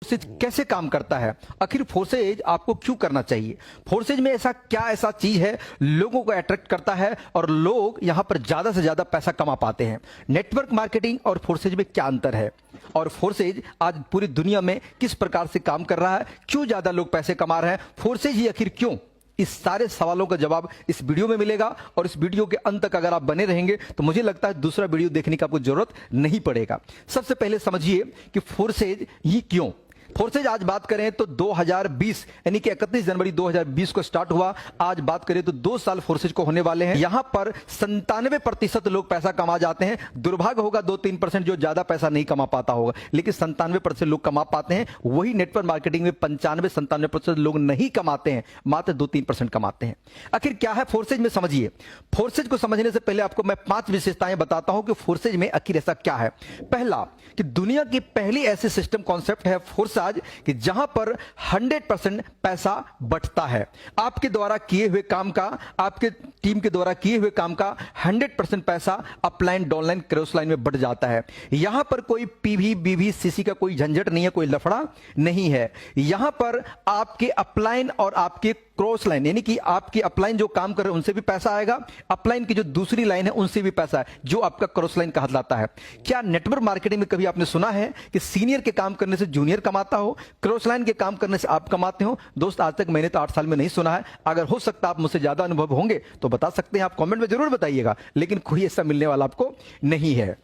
Forces कैसे काम करता है, आखिर फोर्सेज आपको क्यों करना चाहिए, फोर्सेज में ऐसा चीज है लोगों को अट्रैक्ट करता है और लोग यहां पर ज्यादा से ज्यादा पैसा कमा पाते हैं। नेटवर्क मार्केटिंग और फोर्सेज में क्या अंतर है और फोर्सेज आज पूरी दुनिया में किस प्रकार से काम कर रहा है, क्यों ज्यादा लोग पैसे कमा रहे हैं, फोर्सेज ही आखिर क्यों, इस सारे सवालों का जवाब इस वीडियो में मिलेगा। और इस वीडियो के अंत तक अगर आप बने रहेंगे तो मुझे लगता है दूसरा वीडियो देखने की आपको जरूरत नहीं पड़ेगा। सबसे पहले समझिए कि फोर्सेज ही क्यों। फोर्सेज आज बात करें तो 2020 यानी कि 31 जनवरी 2020 को स्टार्ट हुआ। आज बात करें तो 2 साल फोर्सेज को होने वाले हैं। यहां पर 97% लोग पैसा कमा जाते हैं। दुर्भाग्य होगा 2-3% जो ज्यादा पैसा नहीं कमा पाता होगा, लेकिन 97% लोग कमा पाते हैं। वही नेटवर्क मार्केटिंग में 95-97% लोग नहीं कमाते हैं, मात्र 2-3% कमाते हैं। आखिर क्या है फोर्सेज में, समझिए। फोर्सेज को समझने से पहले आपको मैं 5 विशेषताएं बताता हूं कि फोर्सेज में आखिर ऐसा क्या है। पहला, कि दुनिया की पहली ऐसी सिस्टम कॉन्सेप्ट है फोर्सेज कि जहां पर 100% पैसा बंटता है। आपके द्वारा किए हुए काम का, आपके टीम के द्वारा किए हुए काम का 100% पैसा अपलाइन, डाउनलाइन, क्रॉस लाइन में बढ़ जाता है। यहां पर कोई पीवी, बीवी, सीसी का कोई झंझट नहीं है, कोई लफड़ा नहीं है। यहां पर आपके अपलाइन और आपके क्रॉस लाइन यानी कि आपकी अपलाइन जो काम कर रहे हैं उनसे भी पैसा आएगा, अपलाइन की जो दूसरी लाइन है उनसे भी पैसा है, जो आपका क्रॉस लाइन कहा जाता है। क्या नेटवर्क मार्केटिंग में कभी आपने सुना है कि सीनियर के काम करने से जूनियर कमाता हो, क्रॉस लाइन के काम करने से आप कमाते हो? दोस्त, आज तक मैंने तो 8 साल में नहीं सुना है। अगर हो सकता आप मुझसे ज्यादा अनुभव होंगे तो बता सकते हैं, आप कमेंट में जरूर बताइएगा, लेकिन कोई ऐसा मिलने वाला आपको नहीं है।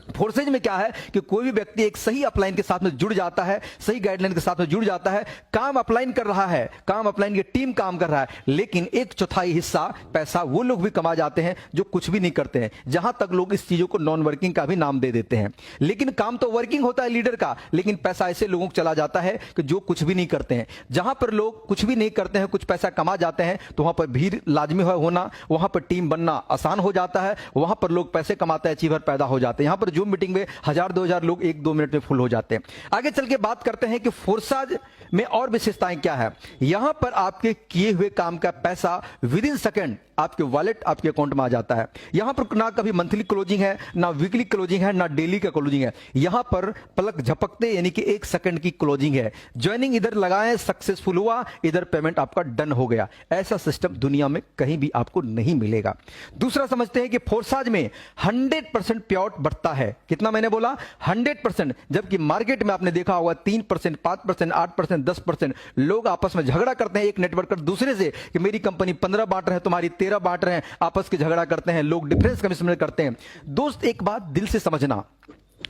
फोर्सेज में क्या है कि कोई भी व्यक्ति एक सही अपलाइन के साथ में जुड़ जाता है, सही गाइडलाइन के साथ में जुड़ जाता है, काम अपलाइन कर रहा है, काम अपलाइन की टीम काम कर रहा है, लेकिन 1/4 हिस्सा पैसा वो लोग भी कमा जाते हैं जो कुछ भी नहीं करते हैं। जहां तक लोग इस चीजों को नॉन वर्किंग का भी नाम दे देते हैं, लेकिन काम तो वर्किंग होता है लीडर का, लेकिन पैसा ऐसे लोगों को चला जाता है कि जो कुछ भी नहीं करते हैं। जहां पर लोग कुछ भी नहीं करते हैं, कुछ पैसा कमा जाते हैं, तो वहां पर भीड़ लाजमी होना, वहां पर टीम बनना आसान हो जाता है, वहां पर लोग पैसे कमाते हैं, अचीवर पैदा हो जाते हैं। यहां पर जूम मीटिंग में 1000-2000 लोग 1-2 मिनट में फुल हो जाते हैं। आगे चल के बात करते हैं कि फोर्सेज में और विशेषताएं क्या है। यहां पर आपके किए हुए काम का पैसा विद इन सेकंड आपके वॉलेट, आपके अकाउंट में आ जाता है। यहां पर ना कभी मंथली क्लोजिंग है, ना वीकली क्लोजिंग है, ना डेली का क्लोजिंग है। यहां पर पलक झपकते यानी कि 1 सेकंड की क्लोजिंग है। ज्वाइनिंग इधर लगाएं, सक्सेसफुल हुआ, इधर पेमेंट आपका डन हो गया। ऐसा सिस्टम दुनिया में कहीं भी आपको नहीं मिलेगा। दूसरा समझते हैं कि फोर्सेज में 100% प्योर बढ़ता है। कितना मैंने बोला? 100%। जबकि मार्केट में आपने देखा होगा 3%, 5%, 8%, 10% लोग आपस में झगड़ा करते हैं एक नेटवर्कर दूसरे से कि मेरी कंपनी 15 बांट रहे हैं, तुम्हारी 13 बांट रहे हैं, आपस के झगड़ा करते हैं, लोग डिफरेंस कमिश्न करते हैं। दोस्त, एक बात दिल से समझना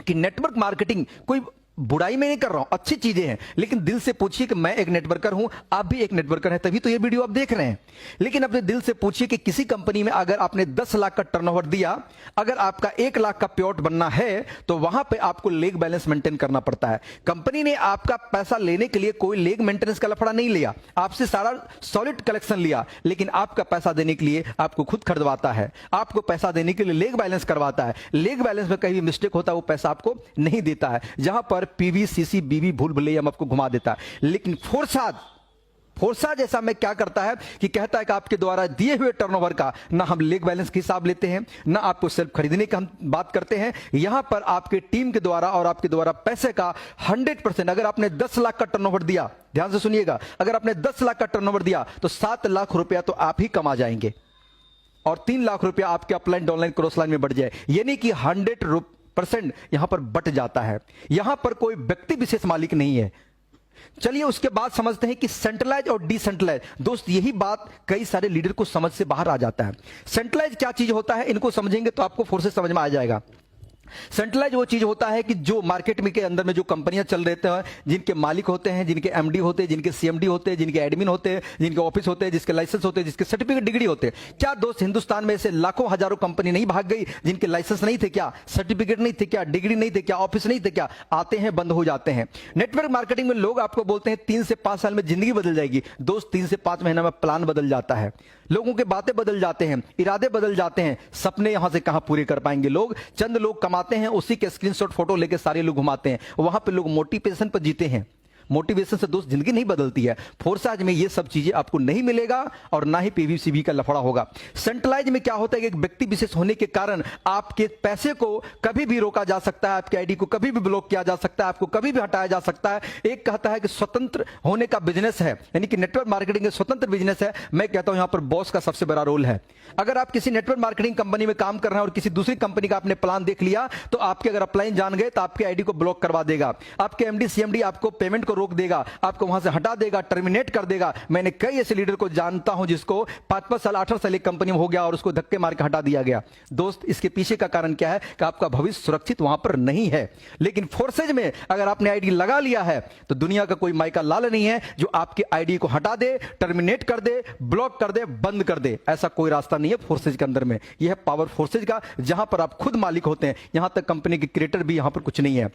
कि नेटवर्क मार्केटिंग कोई बुराई में नहीं कर रहा हूं, अच्छी चीजें हैं, लेकिन दिल से पूछिए कि मैं एक नेटवर्कर हूं, आप भी एक नेटवर्कर हैं, तभी तो ये वीडियो आप देख रहे हैं। लेकिन अपने दिल से पूछिए कि किसी कंपनी में अगर आपने 10 लाख का टर्नओवर दिया, अगर आपका 1 लाख का प्योट बनना है तो वहां पे आपको लेग बैलेंस मेंटेन करना पड़ता है। कंपनी ने आपका पैसा लेने के लिए कोई लेग मेंटेनेंस का लफड़ा नहीं लिया, आपसे सारा सॉलिड कलेक्शन लिया, लेकिन आपका पैसा देने के लिए आपको खुद खरीदवाता है, आपको पैसा देने के लिए लेग बैलेंस करवाता है। लेग बैलेंस में कहीं भी मिस्टेक होता है वो पैसा आपको नहीं देता है। जहां पर पीवी, सीसी, बीवी भूल भुलैया आपको घुमा देता है। लेकिन फोर्सेज ऐसा में क्या करता है कि कहता है कि आपके द्वारा दिए हुए टर्नओवर का ना हम लेग बैलेंस के हिसाब लेते हैं, ना आपको सिर्फ खरीदने का हम बात करते हैं। यहां पर आपके टीम के द्वारा और आपके द्वारा पैसे का 100%, अगर आपने 10 लाख का टर्नओवर दिया, ध्यान से सुनिएगा, अगर आपने 10 लाख का टर्नओवर दिया तो 7 लाख रुपया तो आप ही कमा जाएंगे और 3 लाख रुपया आपके अपलाइन, डाउनलाइन, क्रॉस लाइन में बढ़ जाए, यानी कि 100% यहां पर बट जाता है। यहां पर कोई व्यक्ति विशेष मालिक नहीं है। चलिए उसके बाद समझते हैं कि सेंट्रलाइज और डिसेंट्रलाइज। दोस्त, यही बात कई सारे लीडर को समझ से बाहर आ जाता है। सेंट्रलाइज क्या चीज होता है, इनको समझेंगे तो आपको फोर्सेज समझ में आ जाएगा। सेंट्रलाइज वो चीज होता है कि जो मार्केट में के अंदर में जो कंपनियां चल रहते हैं, जिनके मालिक होते हैं, जिनके एमडी होते हैं, जिनके सीएमडी होते हैं, जिनके एडमिन होते हैं, जिनके ऑफिस होते हैं, जिसके लाइसेंस होते हैं, जिसके सर्टिफिकेट, डिग्री होते हैं। क्या दोस्त, हिंदुस्तान में ऐसे लाखों हजारों कंपनी नहीं भाग गई जिनके लाइसेंस नहीं थे क्या, सर्टिफिकेट नहीं थे क्या, डिग्री नहीं थे क्या, ऑफिस नहीं थे क्या? आते हैं, बंद हो जाते हैं। नेटवर्क मार्केटिंग में लोग आपको बोलते हैं 3 से 5 साल में जिंदगी बदल जाएगी। दोस्त, 3 से 5 महीना में प्लान बदल जाता है, लोगों के बातें बदल जाते हैं, इरादे बदल जाते हैं, सपने यहां से कहां पूरे कर पाएंगे लोग। चंद लोग कमाते हैं, उसी के स्क्रीनशॉट फोटो लेके सारे लोग घुमाते हैं। वहां पे लोग मोटिवेशन पर जीते हैं, मोटिवेशन से दोस्त जिंदगी नहीं बदलती है। फोर्साज में ये सब चीजें आपको नहीं मिलेगा और ना ही पीवीसीबी का लफड़ा होगा। सेंट्रलाइज में क्या होता है कि एक व्यक्ति विशेष होने के कारण आपके पैसे को कभी भी रोका जा सकता है, आपके आईडी को कभी भी ब्लॉक किया जा सकता है, आपको कभी भी हटाया जा सकता है। एक कहता है कि स्वतंत्र होने का बिजनेस है, यानी कि नेटवर्क मार्केटिंग स्वतंत्र बिजनेस है। मैं कहता हूं यहां पर बॉस का सबसे बड़ा रोल है। अगर आप किसी नेटवर्क मार्केटिंग कंपनी में काम कर रहे हैं और किसी दूसरी कंपनी का आपने प्लान देख लिया, तो आपके अगर अपलाइन जान गए तो आपके आईडी को ब्लॉक करवा देगा, आपके एमडी सीएमडी आपको पेमेंट को रोक देगा, आपको वहां से हटा देगा, टर्मिनेट कर देगा। मैंने कई ऐसे लीडर को जानता हूं जिसको 5-5 साल 8 साल एक कंपनी में हो गया और उसको धक्के मार के हटा दिया गया। दोस्त, इसके पीछे का कारण क्या है कि आपका भविष्य सुरक्षित वहां पर नहीं है। लेकिन फोर्सेज में अगर आपने आईडी लगा लिया है तो दुनिया का कोई माइका लाल नहीं है जो आपके आईडी को हटा दे, टर्मिनेट कर दे, ब्लॉक कर दे, बंद कर दे। ऐसा कोई रास्ता नहीं है फोर्सेज के अंदर में। यह है पावर फोर्सेज का, जहां पर आप खुद मालिक होते हैं। यहां तक कंपनी के क्रिएटर भी यहां पर कुछ नहीं है।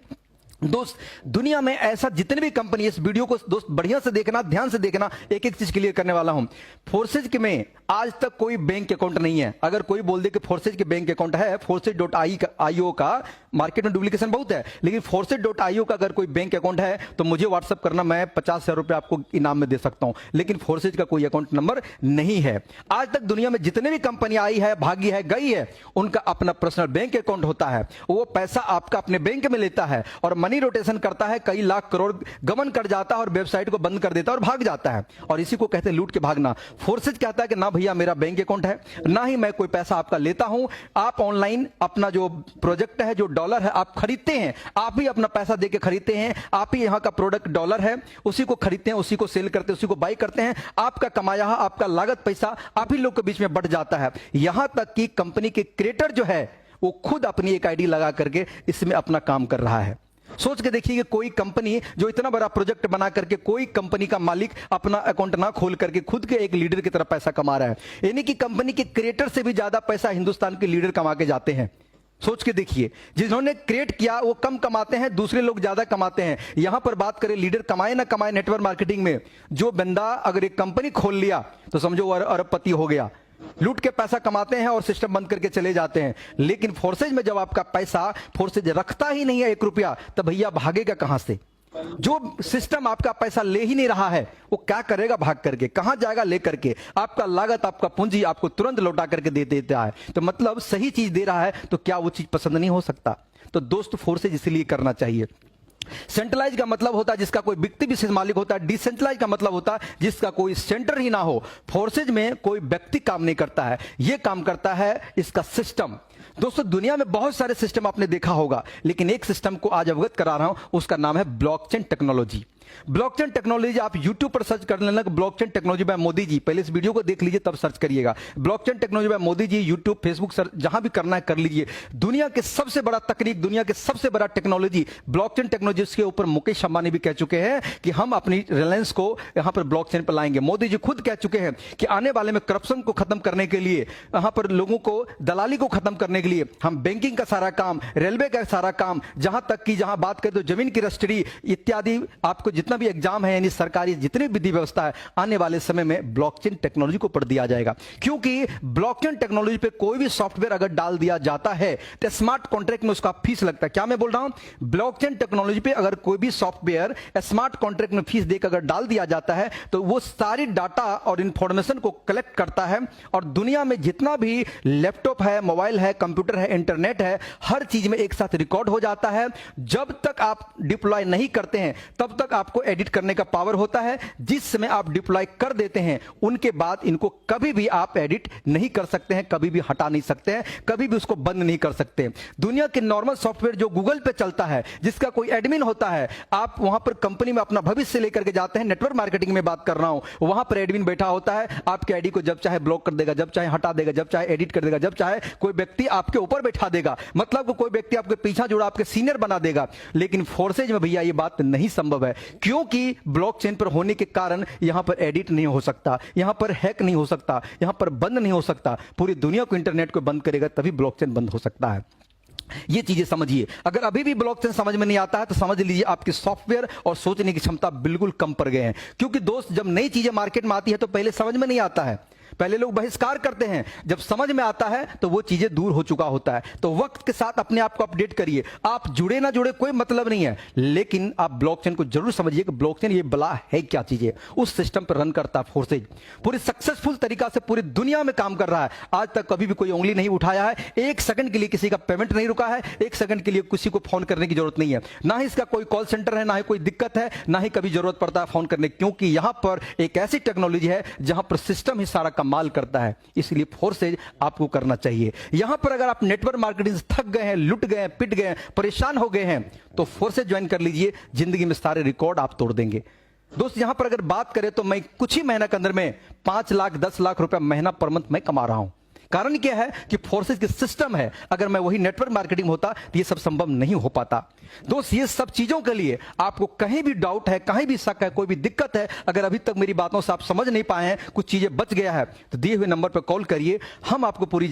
दोस्त, दुनिया में ऐसा जितने भी कंपनी, इस वीडियो को दोस्त बढ़िया से देखना, ध्यान से देखना, एक एक चीज क्लियर करने वाला हूं। फोर्सेज के में आज तक कोई बैंक अकाउंट नहीं है। अगर कोई बोल दे कि फोर्सेज के बैंक अकाउंट है, forces.io का मार्केट में डुप्लीकेशन बहुत है, लेकिन forces.io का अगर कोई बैंक अकाउंट है तो मुझे व्हाट्सअप करना, मैं 50,000 रुपए आपको इनाम में दे सकता हूं। लेकिन फोर्सेज का कोई अकाउंट नंबर नहीं है। आज तक दुनिया में जितने भी कंपनी आई है, भागी है, गई है, उनका अपना पर्सनल बैंक अकाउंट होता है। वो पैसा आपका अपने बैंक में लेता है और मनी रोटेशन करता है, कई लाख करोड़ गमन कर जाता है और वेबसाइट को बंद कर देता है और भाग जाता है। और इसी को कहते हैं लूट के भागना। फोर्सेज कहता है कि ना भैया मेरा बैंक अकाउंट है, ना ही मैं कोई पैसा आपका लेता हूं। आप ऑनलाइन अपना जो प्रोजेक्ट है, जो डॉलर है, आप खरीदते हैं, आप ही अपना पैसा देके खरीदते हैं, आप ही यहां का प्रोडक्ट डॉलर है, उसी को खरीदते हैं, उसी को सेल करते हैं, उसी को बाई करते हैं। आपका कमाया, आपका लागत पैसा आप ही लोग के बीच में बढ़ जाता है। यहां तक कि कंपनी के क्रिएटर जो है वो खुद अपनी एक आईडी लगा करके इसमें अपना काम कर रहा है। सोच के देखिए कि कोई कंपनी जो इतना बड़ा प्रोजेक्ट बना करके, कोई कंपनी का मालिक अपना अकाउंट ना खोल करके खुद के एक लीडर की तरफ पैसा कमा रहा है। यानी कि कंपनी के क्रिएटर से भी ज्यादा पैसा हिंदुस्तान के लीडर कमा के जाते हैं। सोच के देखिए, जिन्होंने क्रिएट किया वो कम कमाते हैं, दूसरे लोग ज्यादा कमाते हैं। यहां पर बात करें लीडर कमाए ना कमाए नेटवर्क मार्केटिंग में, जो बंदा अगर एक कंपनी खोल लिया तो समझो वो अरबपति हो गया। लूट के पैसा कमाते हैं और सिस्टम बंद करके चले जाते हैं। लेकिन फोर्सेज में जब आपका पैसा फोर्सेज रखता ही नहीं है 1 रुपया, तब भैया भागेगा कहां से? जो सिस्टम आपका पैसा ले ही नहीं रहा है वो क्या करेगा भाग करके? कहां जाएगा लेकर के? आपका लागत, आपका पूंजी आपको तुरंत लौटा करके दे देता है। तो मतलब सही चीज दे रहा है तो क्या वो चीज पसंद नहीं हो सकता? तो दोस्त, फोर्सेज इसलिए करना चाहिए। सेंट्रलाइज का मतलब होता है जिसका कोई व्यक्ति विशेष मालिक होता है। डिसेंट्रलाइज का मतलब होता है जिसका कोई सेंटर ही ना हो। फोर्सेज में कोई व्यक्ति काम नहीं करता है, यह काम करता है इसका सिस्टम। दोस्तों, दुनिया में बहुत सारे सिस्टम आपने देखा होगा, लेकिन एक सिस्टम को आज अवगत करा रहा हूं, उसका नाम है ब्लॉकचेन टेक्नोलॉजी। ब्लॉकचेन टेक्नोलॉजी आप YouTube पर सर्च कर लेना, blockchain technology by Modi ji. पहले इस वीडियो को देख लीजिए तब सर्च करिएगा। Blockchain technology by Modi ji, YouTube, Facebook, जहां भी करना है कर लीजिए। दुनिया के सबसे बड़ा तकनीक, दुनिया के सबसे बड़ा टेक्नोलॉजी ब्लॉकचेन टेक्नोलॉजी। के ऊपर मुकेश अंबानी भी कह चुके हैं कि हम अपनी रिलायंस को यहां पर ब्लॉकचेन पर लाएंगे। मोदी जी खुद कह चुके हैं कि आने वाले में करप्शन को खत्म करने के लिए, यहां पर लोगों को दलाली को खत्म करने के लिए हम बैंकिंग का सारा काम, रेलवे का सारा काम, जहां तक कि जहां बात करें तो जमीन की रजिस्ट्री इत्यादि, आपको जितना भी एग्जाम है यानी सरकारी जितनी विधि व्यवस्था है, आने वाले समय में ब्लॉकचेन टेक्नोलॉजी को पढ़ दिया जाएगा। क्योंकि ब्लॉकचेन टेक्नोलॉजी पे कोई भी सॉफ्टवेयर अगर डाल दिया जाता है तो स्मार्ट कॉन्ट्रैक्ट में उसका फीस लगता है। क्या मैं बोल रहा हूं? ब्लॉकचेन टेक्नोलॉजी पे अगर कोई भी सॉफ्टवेयर स्मार्ट कॉन्ट्रैक्ट में फीस देकर अगर डाल दिया जाता है तो वो सारी डाटा और इंफॉर्मेशन को कलेक्ट करता है और दुनिया में जितना भी लैपटॉप है, मोबाइल है, कंप्यूटर है, इंटरनेट है, हर चीज में एक साथ रिकॉर्ड हो जाता है। जब तक आप डिप्लॉय नहीं करते हैं तब तक आपको एडिट करने का पावर होता है। जिस समय आप डिप्लॉय कर देते हैं उनके बाद इनको कभी भी आप एडिट नहीं कर सकते हैं, कभी भी हटा नहीं सकते हैं, कभी भी उसको बंद नहीं कर सकते। दुनिया के नॉर्मल सॉफ्टवेयर जो गूगल पे चलता है, जिसका कोई एडमिन होता है, आप वहां पर कंपनी में अपना भविष्य लेकर के जाते हैं, नेटवर्क मार्केटिंग में बात कर रहा हूं, वहां पर एडमिन बैठा होता है, आपके आईडी को जब चाहे ब्लॉक कर देगा, जब चाहे हटा देगा, जब चाहे एडिट कर देगा, जब चाहे कोई व्यक्ति आपके ऊपर बैठा देगा, मतलब कोई व्यक्ति आपके पीछा जुड़ा आपके सीनियर बना देगा। लेकिन फोर्सेज में भैया ये बात नहीं संभव है, क्योंकि ब्लॉकचेन पर होने के कारण यहां पर एडिट नहीं हो सकता, यहां पर हैक नहीं हो सकता, यहां पर बंद नहीं हो सकता। पूरी दुनिया को इंटरनेट को बंद करेगा तभी ब्लॉकचेन बंद हो सकता है। ये चीजें समझिए। अगर अभी भी ब्लॉकचेन समझ में नहीं आता है तो समझ लीजिए आपकी सॉफ्टवेयर और सोचने की क्षमता बिल्कुल कम पड़ गए हैं। क्योंकि दोस्त, जब नई चीजें मार्केट में आती है तो पहले समझ में नहीं आता है। पहले लोग बहिष्कार करते हैं, जब समझ में आता है तो वो चीजें दूर हो चुका होता है। तो वक्त के साथ अपने आप को अपडेट करिए। आप जुड़े ना जुड़े कोई मतलब नहीं है, लेकिन आप ब्लॉकचेन को जरूर समझिए कि ब्लॉकचेन ये बला है क्या चीज है। उस सिस्टम पर रन करता है फोर्सेज, पूरी सक्सेसफुल तरीका से पूरी दुनिया में काम कर रहा है। आज तक कभी भी कोई उंगली नहीं उठाया है, एक सेकंड के लिए किसी का पेमेंट नहीं रुका है, एक सेकंड के लिए किसी को फोन करने की जरूरत नहीं है, ना ही इसका कोई कॉल सेंटर है, ना ही कोई दिक्कत है, ना ही कभी जरूरत पड़ता है फोन करने, क्योंकि यहां पर एक ऐसी टेक्नोलॉजी है जहां पर सिस्टम ही सारा कमाल करता है। इसलिए फोर्सेज आपको करना चाहिए। यहां पर अगर आप नेटवर्क मार्केटिंग से थक गए हैं, लुट गए हैं, पिट गए हैं, परेशान हो गए हैं, तो फोर्सेज ज्वाइन कर लीजिए। जिंदगी में सारे रिकॉर्ड आप तोड़ देंगे। दोस्त यहां पर अगर बात करें तो मैं कुछ ही महीना के अंदर में 5 लाख 10 लाख रुपया महीना पर मंथ मैं कमा रहा हूं। कारण क्या है कि फोर्सेज की सिस्टम है। अगर मैं वही नेटवर्क मार्केटिंग होता तो ये सब संभव नहीं हो पाता। दोस्त ये सब चीजों के लिए आपको कहीं भी डाउट है, कहीं भी शक है, कोई भी दिक्कत है, अगर अभी तक मेरी बातों से आप समझ नहीं पाए हैं, कुछ चीजें बच गया है, तो दिए हुए नंबर पर कॉल करिए। हम आपको पूरी